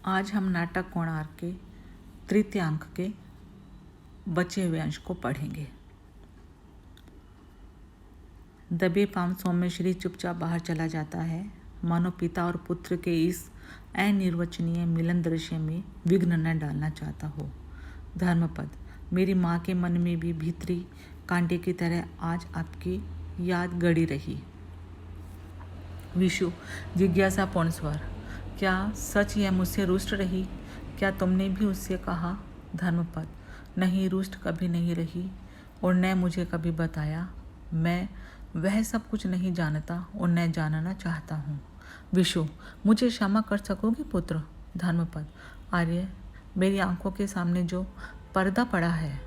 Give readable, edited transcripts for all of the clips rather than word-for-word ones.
आज हम नाटक कोणार्क के तृतीय अंक के बचे हुए अंश को पढ़ेंगे। दबे पांव सौम्यश्री चुपचाप बाहर चला जाता है, मानो पिता और पुत्र के इस अनिर्वचनीय मिलन दृश्य में विघ्न न डालना चाहता हो। धर्मपद, मेरी माँ के मन में भी भीतरी कांटे की तरह आज आपकी याद गड़ी रही। विशु, जिज्ञासापूर्ण स्वर, क्या सच यह मुझसे रुष्ट रही? क्या तुमने भी उससे कहा? धर्मपद, नहीं, रुष्ट कभी नहीं रही और न मुझे कभी बताया। मैं वह सब कुछ नहीं जानता और न जानना चाहता हूँ। विशु, मुझे क्षमा कर सकोगे पुत्र? धर्मपद, आर्य, मेरी आंखों के सामने जो पर्दा पड़ा है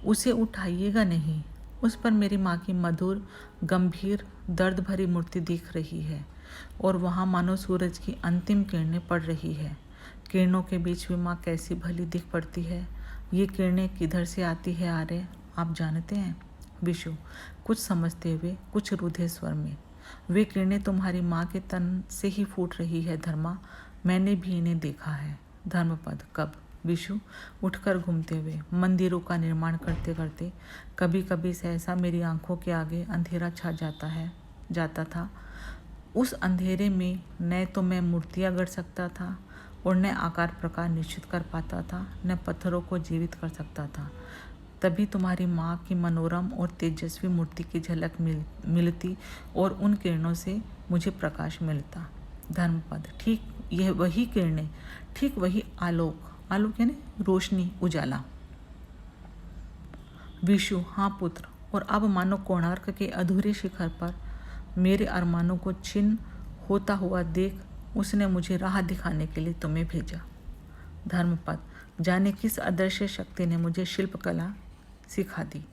उसे उठाइएगा नहीं। उस पर मेरी माँ की मधुर, गंभीर, दर्द भरी मूर्ति दिख रही है और वहाँ मानो सूरज की अंतिम किरणें पड़ रही है। किरणों के बीच भी माँ कैसी भली दिख पड़ती है। ये किरणें किधर से आती है आर्य, आप जानते हैं? विशु, कुछ समझते हुए, कुछ रूधे स्वर में, वे किरणें तुम्हारी माँ के तन से ही फूट रही है धर्मा, मैंने भी इन्हें देखा है। धर्मपद, कब? विशु, उठकर घूमते हुए, मंदिरों का निर्माण करते करते। कभी कभी सहसा मेरी आंखों के आगे अंधेरा छा जाता था। उस अंधेरे में न तो मैं मूर्तियाँ गढ़ सकता था और न आकार प्रकार निश्चित कर पाता था, न पत्थरों को जीवित कर सकता था। तभी तुम्हारी माँ की मनोरम और तेजस्वी मूर्ति की झलक मिलती और उन किरणों से मुझे प्रकाश मिलता। धर्मपद, ठीक यह वही किरणें, ठीक वही आलोक। आलोक यानी रोशनी, उजाला। विशु, हाँ पुत्र, और अब मानो कोणार्क के अधूरे शिखर पर मेरे अरमानों को छिन्न होता हुआ देख उसने मुझे राह दिखाने के लिए तुम्हें भेजा। धर्मपद, जाने किस अदृश्य शक्ति ने मुझे शिल्पकला सिखा दी।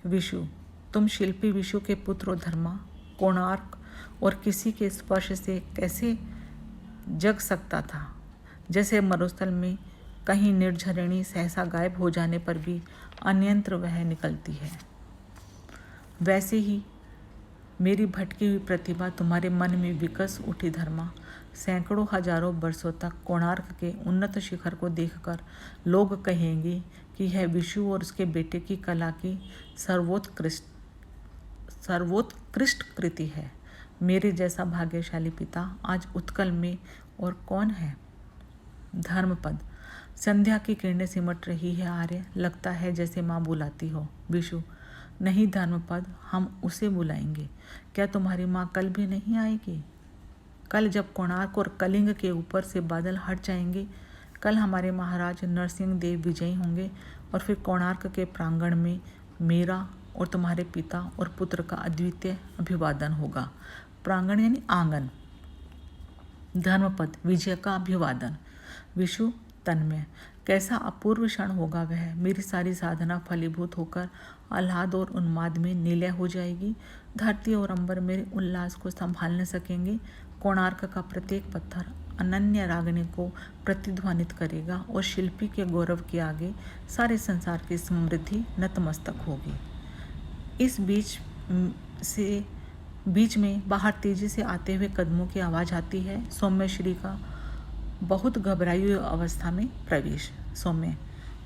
विशु, तुम शिल्पी विशु के पुत्र हो धर्मा। कोणार्क और किसी के स्पर्श से कैसे जग सकता था? जैसे मरुस्थल में कहीं निर्झरिणी सहसा गायब हो जाने पर भी अन्यंत्र वह निकलती है, वैसे ही मेरी भटकी हुई प्रतिभा तुम्हारे मन में विकस उठी धर्मा। सैकड़ों हजारों वर्षों तक कोणार्क के उन्नत शिखर को देखकर लोग कहेंगे कि यह विशु और उसके बेटे की कला की सर्वोत्कृष्ट कृति है। मेरे जैसा भाग्यशाली पिता आज उत्कल में और कौन है? धर्मपद, संध्या की किरणें सिमट रही है आर्य, लगता है जैसे माँ बुलाती हो। विशु, नहीं धर्मपद, हम उसे बुलाएंगे। क्या तुम्हारी माँ कल भी नहीं आएगी? कल जब कोणार्क और कलिंग के ऊपर से बादल हट जाएंगे, कल हमारे महाराज नरसिंह देव विजयी होंगे और फिर कोणार्क के प्रांगण में मेरा और तुम्हारे पिता और पुत्र का अद्वितीय अभिवादन होगा। प्रांगण यानी आंगन। धर्मपद, विजय का अभिवादन। विशु, तन्मय, कैसा अपूर्व क्षण होगा वह। मेरी सारी साधना फलीभूत होकर आह्लाद और उन्माद में निलय हो जाएगी। धरती और अंबर मेरे उल्लास को संभाल न सकेंगे। कोणार्क का प्रत्येक पत्थर अनन्य रागनी को प्रतिध्वनित करेगा और शिल्पी के गौरव के आगे सारे संसार की समृद्धि नतमस्तक होगी। इस बीच में बाहर तेजी से आते हुए कदमों की आवाज़ आती है। सौम्यश्री का बहुत घबराई हुई अवस्था में प्रवेश। सौम्य,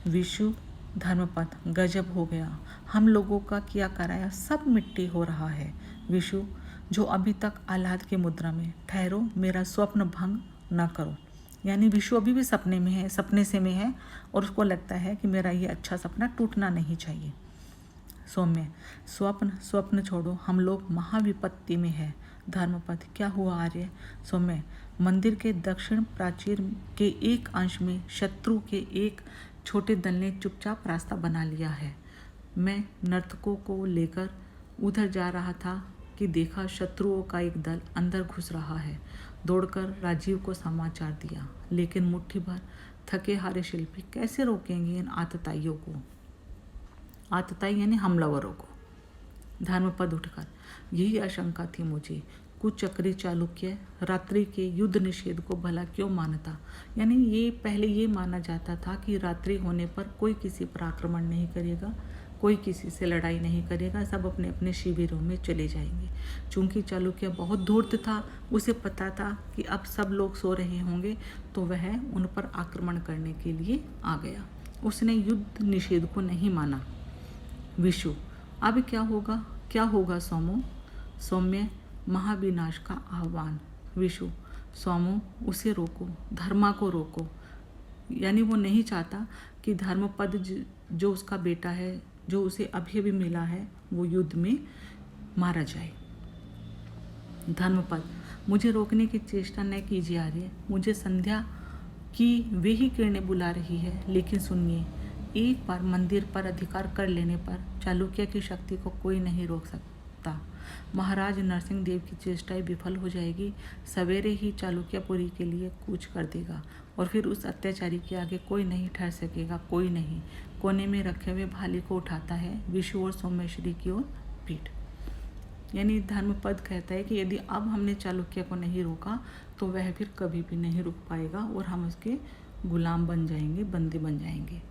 विशु, धर्मपद, गजब हो गया, हम लोगों का किया कराया सब मिट्टी हो रहा है। विशु, जो अभी तक आह्लाद की मुद्रा में, ठहरो, मेरा स्वप्न भंग न करो। यानी विशु अभी भी सपने में है, सपने से में है और उसको लगता है कि मेरा ये अच्छा सपना टूटना नहीं चाहिए। सौम्य, स्वप्न छोड़ो, हम लोग महाविपत्ति में है। धर्मपद, क्या हुआ आर्य? सौम्य, मंदिर के दक्षिण प्राचीर के एक अंश में शत्रु के एक छोटे दल ने चुपचाप रास्ता बना लिया है। मैं नर्तकों को लेकर उधर जा रहा था कि देखा शत्रुओं का एक दल अंदर घुस रहा है। दौड़कर राजीव को समाचार दिया, लेकिन मुट्ठी भर थके हारे शिल्पी कैसे रोकेंगे इन आतताइयों को? आतताई यानी हमलावरों को। धर्मपद उठकर, यही आशंका थी मुझे। कुचक्री चालुक्य रात्रि के युद्ध निषेध को भला क्यों मानता? यानी ये पहले ये माना जाता था कि रात्रि होने पर कोई किसी पर आक्रमण नहीं करेगा, कोई किसी से लड़ाई नहीं करेगा, सब अपने अपने शिविरों में चले जाएंगे। चूंकि चालुक्य बहुत धूर्त था, उसे पता था कि अब सब लोग सो रहे होंगे, तो वह उन पर आक्रमण करने के लिए आ गया। उसने युद्ध निषेध को नहीं माना। विशु, अब क्या होगा सोमो? सौम्य, महाविनाश का आह्वान। विशु, सोमो उसे रोको, धर्मा को रोको। यानी वो नहीं चाहता कि धर्मपद जो उसका बेटा है, जो उसे अभी अभी मिला है, वो युद्ध में मारा जाए। धर्मपद, मुझे रोकने की चेष्टा न कीजिए आर्य, मुझे संध्या की वे ही किरणें बुला रही है। लेकिन सुनिए, एक बार मंदिर पर अधिकार कर लेने पर चालुक्य की शक्ति को कोई नहीं रोक सकता। महाराज नरसिंह देव की चेष्टाएं विफल हो जाएगी। सवेरे ही चालुक्यपुरी के लिए कूच कर देगा और फिर उस अत्याचारी के आगे कोई नहीं ठहर सकेगा, कोई नहीं। कोने में रखे हुए भाले को उठाता है विशु और सोमेश्वरी की ओर पीठ। यानी धर्मपद कहता है कि यदि अब हमने चालुक्य को नहीं रोका तो वह फिर कभी भी नहीं रुक पाएगा और हम उसके गुलाम बन जाएंगे, बंदी बन जाएंगे।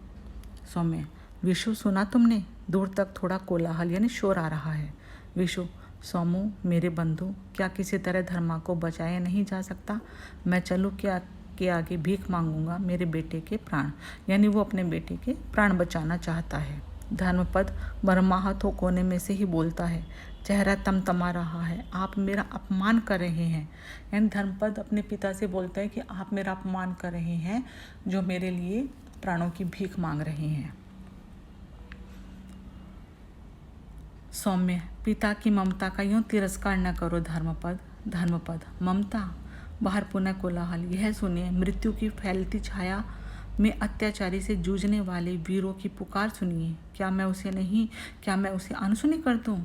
सौम्य, विशु सुना तुमने? दूर तक थोड़ा कोलाहल यानी शोर आ रहा है। विशु, सोमू मेरे बंधु, क्या किसी तरह धर्मा को बचाया नहीं जा सकता? मैं चालुक्य के आगे भीख मांगूंगा मेरे बेटे के प्राण। यानी वो अपने बेटे के प्राण बचाना चाहता है। धर्मपद मरमाहत हो कोने में से ही बोलता है, चेहरा तमतमा रहा है, आप मेरा अपमान कर रहे हैं। यानी धर्मपद अपने पिता से बोलता है कि आप मेरा अपमान कर रहे हैं, जो मेरे लिए प्राणों की भीख मांग रहे हैं। सौम्य, पिता की ममता का यूं तिरस्कार न करो धर्मपद। धर्मपद, ममता? बाहर पुनः कोलाहल। यह सुनिए, मृत्यु की फैलती छाया में अत्याचारी से जूझने वाले वीरों की पुकार सुनिए। क्या मैं उसे अनसुनी कर दूं?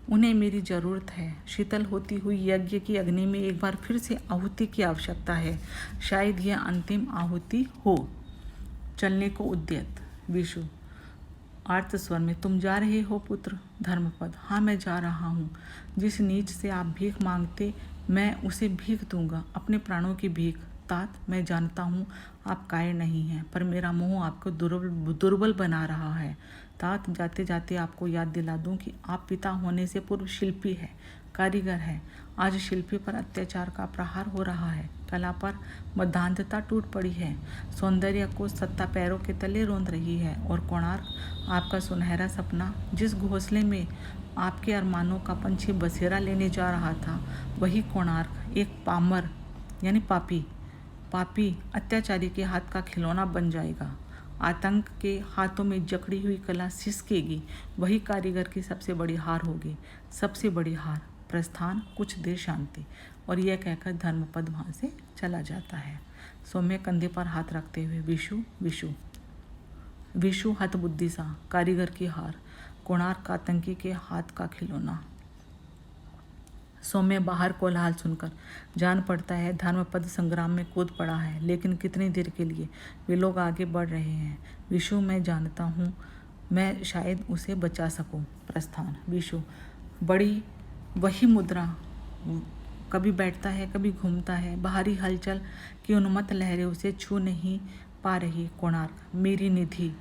उन्हें मेरी जरूरत है। शीतल होती हुई यज्ञ की अग्नि में एक बार फिर से आहुति की आवश्यकता है। शायद यह अंतिम आहुति हो। चलने को उद्यत। विशु आर्त स्वर में, तुम जा रहे हो पुत्र? धर्मपद, हाँ मैं जा रहा हूँ। जिस नीच से आप भीख मांगते, मैं उसे भीख दूंगा, अपने प्राणों की भीख। तात, मैं जानता हूँ आप कायर नहीं हैं, पर मेरा मोह आपको दुर्बल बना रहा है। तात, जाते जाते आपको याद दिला दूं कि आप पिता होने से पूर्व शिल्पी है, कारीगर है। आज शिल्पी पर अत्याचार का प्रहार हो रहा है, कला पर मध्यांधता टूट पड़ी है, सौंदर्य को सत्ता पैरों के तले रौंद रही है। और कोणार्क, आपका सुनहरा सपना, जिस घोंसले में आपके अरमानों का पंछी बसेरा लेने जा रहा था, वही कोणार्क एक पामर यानी पापी अत्याचारी के हाथ का खिलौना बन जाएगा। आतंक के हाथों में जकड़ी हुई कला सिसकेगी। वही कारीगर की सबसे बड़ी हार होगी, सबसे बड़ी हार। प्रस्थान, कुछ देर शांति। और यह कहकर धर्मपद वहाँ से चला जाता है। सौम्य कंधे पर हाथ रखते हुए, विशु हतबुद्धि सा, कारीगर की हार, कोणार्क आतंकी के हाथ का खिलौना। सौम्य बाहर कोलाहल सुनकर जान पड़ता है धर्मपद संग्राम में कूद पड़ा है, लेकिन कितनी देर के लिए? वे लोग आगे बढ़ रहे हैं। विशु, मैं जानता हूँ मैं शायद उसे बचा सकूं। प्रस्थान। विशु बड़ी वही मुद्रा, कभी बैठता है कभी घूमता है, बाहरी हलचल की उन्मत्त लहरें उसे छू नहीं पा रही। कोणार्क, मेरी निधि,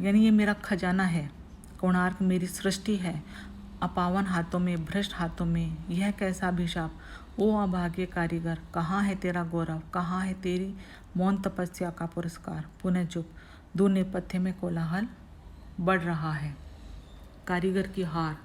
यानी ये मेरा खजाना है। कोणार्क मेरी सृष्टि है, अपावन हाथों में, भ्रष्ट हाथों में, यह कैसा अभिशाप। ओ अभागे कारीगर, कहाँ है तेरा गौरव, कहाँ है तेरी मौन तपस्या का पुरस्कार। पुनः चुप। दूर नेपथ्य में कोलाहल बढ़ रहा है। कारीगर की हार।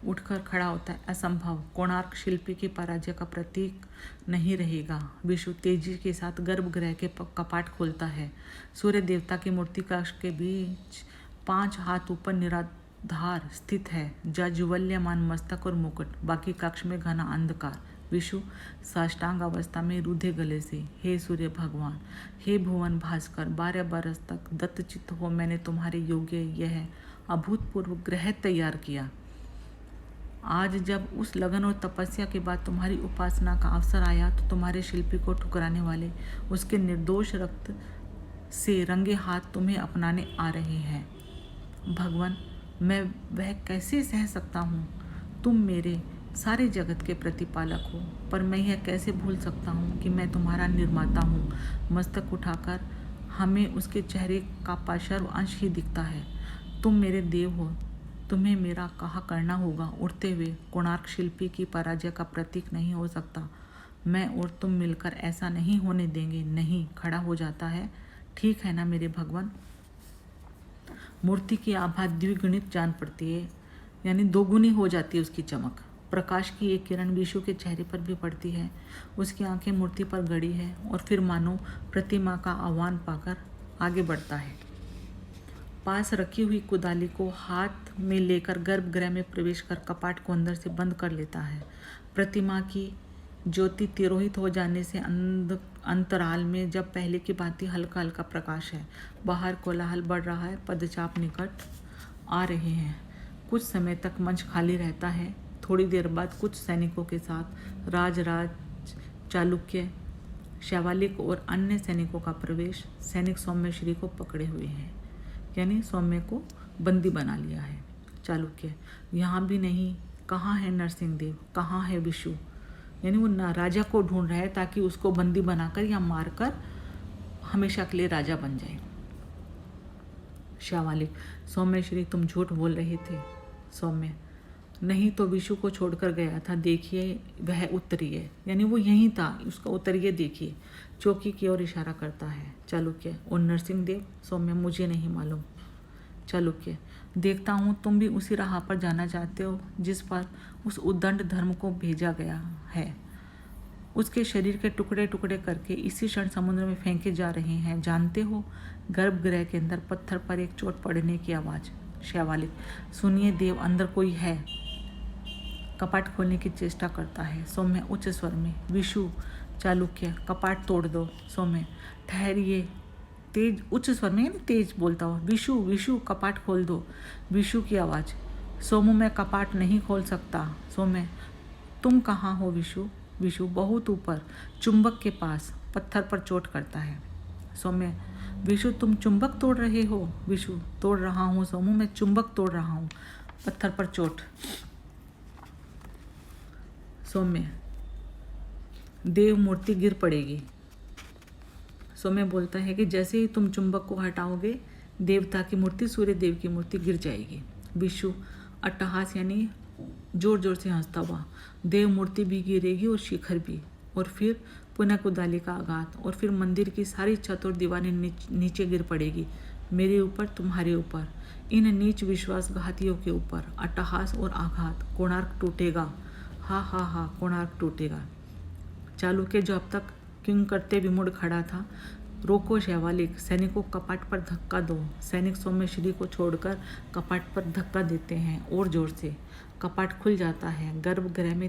उठकर खड़ा होता है, असंभव। कोणार्क शिल्पी की पराजय का प्रतीक नहीं रहेगा। विशु तेजी के साथ गर्भगृह के कपाट खोलता है। सूर्य देवता की मूर्ति कक्ष के बीच 5 हाथ ऊपर निराधार स्थित है, जाज्वल्यमान मस्तक और मुकुट। बाकी कक्ष में घना अंधकार। विशु साष्टांग अवस्था में रूधे गले से, हे सूर्य भगवान, हे भुवन भास्कर, 12 बरस तक दत्तचित्त हो मैंने तुम्हारे योग्य यह अभूतपूर्व ग्रह तैयार किया। आज जब उस लगन और तपस्या के बाद तुम्हारी उपासना का अवसर आया, तो तुम्हारे शिल्पी को ठुकराने वाले उसके निर्दोष रक्त से रंगे हाथ तुम्हें अपनाने आ रहे हैं। भगवान, मैं वह कैसे सह सकता हूँ? तुम मेरे सारे जगत के प्रतिपालक हो, पर मैं यह कैसे भूल सकता हूँ कि मैं तुम्हारा निर्माता हूँ। मस्तक उठाकर हमें उसके चेहरे का पार्श्व अंश ही दिखता है। तुम मेरे देव हो, तुम्हें मेरा कहा करना होगा। उड़ते हुए कोणार्क शिल्पी की पराजय का प्रतीक नहीं हो सकता। मैं और तुम मिलकर ऐसा नहीं होने देंगे। नहीं, खड़ा हो जाता है। ठीक है ना मेरे भगवान। मूर्ति की आभा द्विगुणित जान पड़ती है, यानी दोगुनी हो जाती है उसकी चमक। प्रकाश की एक किरण विशु के चेहरे पर भी पड़ती है। उसकी आंखें मूर्ति पर गड़ी है और फिर मानो प्रतिमा का आह्वान पाकर आगे बढ़ता है। पास रखी हुई कुदाली को हाथ में लेकर गर्भगृह में प्रवेश कर कपाट को अंदर से बंद कर लेता है। प्रतिमा की ज्योति तिरोहित हो जाने से अंतराल में जब पहले की भांति हल्का हल्का प्रकाश है। बाहर कोलाहल बढ़ रहा है। पदचाप निकट आ रहे हैं। कुछ समय तक मंच खाली रहता है। थोड़ी देर बाद कुछ सैनिकों के साथ राजराज, चालुक्य, शैवालिक और अन्य सैनिकों का प्रवेश। सैनिक सौम्यश्री को पकड़े हुए हैं, यानी सौम्य को बंदी बना लिया है। चालुक्य, यहाँ भी नहीं। कहाँ है नरसिंहदेव, कहाँ है विशु? यानी वो राजा को ढूंढ रहा है ताकि उसको बंदी बनाकर या मारकर हमेशा के लिए राजा बन जाए। शैवालिक, सौम्यश्री तुम झूठ बोल रहे थे। सौम्य, नहीं तो विशु को छोड़कर गया था। देखिए वह उत्तरी है, यानी वो यहीं था, उसका उत्तरीय देखिए। चौकी की ओर इशारा करता है। चालुक्य, और नरसिंहदेव? सौम्य, मुझे नहीं मालूम। चालुक्य, देखता हूँ तुम भी उसी राह पर जाना चाहते हो जिस पर उस उद्दंड धर्म को भेजा गया है। उसके शरीर के टुकड़े टुकड़े करके इसी क्षण समुद्र में फेंके जा रहे हैं, जानते हो? गर्भगृह के अंदर पत्थर पर एक चोट पड़ने की आवाज़। शैवालिक, सुनिए देव, अंदर कोई है। कपाट खोलने की चेष्टा करता है। सौम्य उच्च स्वर में, विशु। चालुक्य, कपाट तोड़ दो। सौम्य, ठहरिए। तेज उच्च स्वर में, यानी तेज बोलता हुआ, विशु विशु, कपाट खोल दो। विशु की आवाज़, सोमू, मैं कपाट नहीं खोल सकता। सौम्य, तुम कहाँ हो विशु? विशु, बहुत ऊपर, चुंबक के पास। पत्थर पर चोट करता है। सौम्य, विशु तुम चुंबक तोड़ रहे हो? विशु, तोड़ रहा हूँ सोमू, मैं चुंबक तोड़ रहा हूँ। पत्थर पर चोट। सौम्य, देव मूर्ति गिर पड़ेगी। सौम्य बोलता है कि जैसे ही तुम चुंबक को हटाओगे देवता की मूर्ति, सूर्य देव की मूर्ति गिर जाएगी। विशु अट्टहास, यानी जोर जोर से हंसता हुआ, देव मूर्ति भी गिरेगी और शिखर भी, और फिर पुनः कुदाली का आघात, और फिर मंदिर की सारी छत और दीवारें नीचे गिर पड़ेगी, मेरे ऊपर, तुम्हारे ऊपर, इन नीच विश्वासघातियों के ऊपर। अट्टहास और आघात, कोणार्क टूटेगा। हा हा हा, कोणार्क टूटेगा। चालुक्य, जो अब तक किंग करते विमुड़ खड़ा था, रोको शैवालिक, सैनिकों कपाट पर धक्का दो। सैनिक सौम्यश्री को छोड़कर कपाट पर धक्का देते हैं और जोर से। कपाट खुल जाता है। गर्भगृह में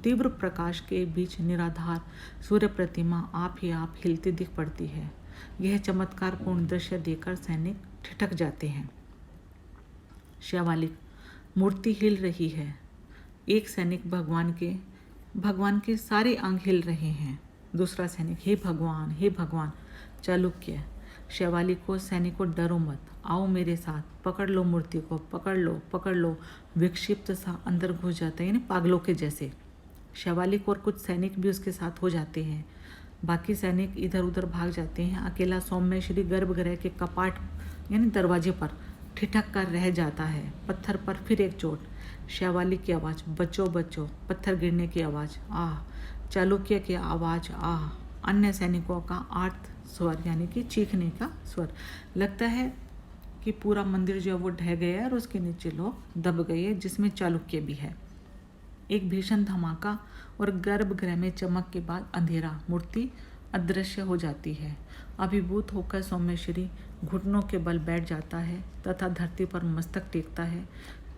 तीव्र प्रकाश के बीच निराधार सूर्य प्रतिमा आप ही आप हिलती दिख पड़ती है। यह चमत्कारपूर्ण दृश्य देखकर सैनिक ठिठक जाते हैं। शैवालिक, मूर्ति हिल रही है। एक सैनिक, भगवान के सारे अंग हिल रहे हैं। दूसरा सैनिक, हे भगवान, हे भगवान। चालुक्य, शैवालिक को, सैनिकों डरो मत, आओ मेरे साथ, पकड़ लो मूर्ति को, पकड़ लो, पकड़ लो। विक्षिप्त सा अंदर घुस जाता है, यानी पागलों के जैसे। शैवालिक और कुछ सैनिक भी उसके साथ हो जाते हैं। बाकी सैनिक इधर उधर भाग जाते हैं। अकेला सौम्यश्री गर्भगृह के कपाट यानी दरवाजे पर ठिठक कर रह जाता है। पत्थर पर फिर एक चोट। शैवालिक की आवाज़, बचो बचो। पत्थर गिरने की आवाज़, आह। चालुक्य की आवाज़, आह। अन्य सैनिकों का आर्त स्वर, यानी कि चीखने का स्वर। लगता है कि पूरा मंदिर जो है वो ढह गया है और उसके नीचे लोग दब गए हैं, जिसमें चालुक्य भी है। एक भीषण धमाका और गर्भगृह में चमक के बाद अंधेरा। मूर्ति अदृश्य हो जाती है। अभिभूत होकर सौम्यश्री घुटनों के बल बैठ जाता है तथा धरती पर मस्तक टेकता है,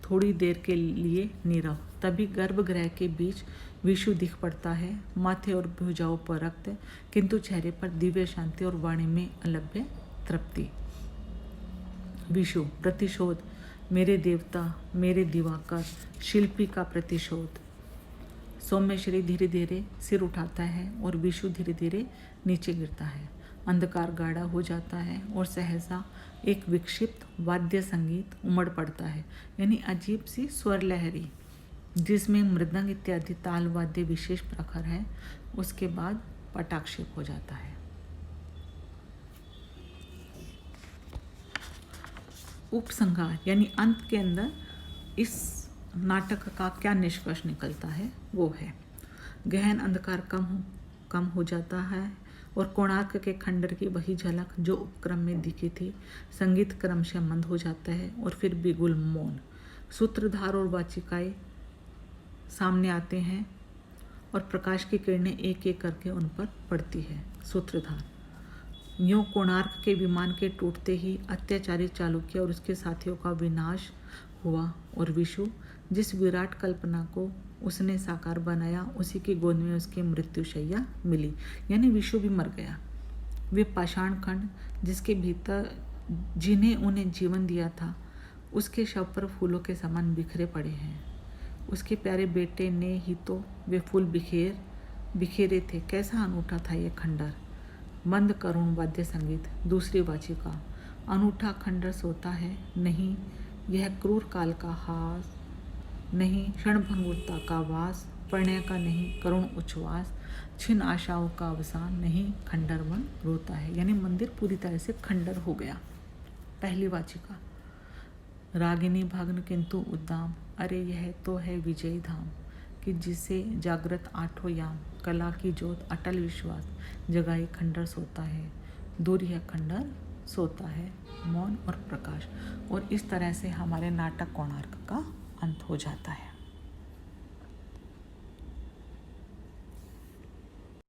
थोड़ी देर के लिए नीरव। तभी गर्भगृह के बीच विशु दिख पड़ता है, माथे और भुजाओं पर रक्त, किंतु चेहरे पर दिव्य शांति और वाणी में अलभ्य तृप्ति। विशु, प्रतिशोध, मेरे देवता, मेरे दिवाकर, शिल्पी का प्रतिशोध। सौम्यश्री धीरे धीरे सिर उठाता है और विशु धीरे धीरे नीचे गिरता है। अंधकार गाढ़ा हो जाता है और सहसा एक विक्षिप्त वाद्य संगीत उमड़ पड़ता है, यानी अजीब सी स्वर लहरी जिसमें मृदंग इत्यादि ताल वाद्य विशेष प्रखर है। उसके बाद पटाक्षेप हो जाता है। उपसंहार यानी अंत के अंदर इस नाटक का क्या निष्कर्ष निकलता है वो है, गहन अंधकार कम हो जाता है और कोणार्क के खंडर की वही झलक जो उपक्रम में दिखी थी, संगीत क्रमशः मंद हो जाता है और फिर बिगुल मौन, सूत्रधार और वाचिकाएं सामने आते हैं और प्रकाश की किरणें एक एक करके उन पर पड़ती है। सूत्रधार, यूं कोणार्क के विमान के टूटते ही अत्याचारी चालुक्य और उसके साथियों का विनाश हुआ और विशु जिस विराट कल्पना को उसने साकार बनाया उसी की गोद में उसकी मृत्युशैया मिली, यानी विशु भी मर गया। वे पाषाण खंड जिसके भीतर जिन्हें उन्हें जीवन दिया था उसके शव पर फूलों के समान बिखरे पड़े हैं। उसके प्यारे बेटे ने ही तो वे फूल बिखेरे थे। कैसा अनूठा था ये खंडर। मंद करुण वाद्य संगीत। दूसरी वाचिका, अनूठा खंडर सोता है नहीं, यह क्रूर काल का हास नहीं, क्षणभंगुरता का वास, प्रणय का नहीं करुण उच्छ्वास, छिन्न आशाओं का अवसान नहीं, खंडर वन रोता है, यानी मंदिर पूरी तरह से खंडर हो गया। पहली वाचिका, रागिनी भग्न किंतु उद्दाम, अरे यह तो है विजयी धाम कि जिसे जागृत आठों याम, कला की ज्योत अटल विश्वास जगाए खंडर सोता है, दूर यह खंडर सोता है, मौन और प्रकाश। और इस तरह से हमारे नाटक कोणार्क का अंत हो जाता है।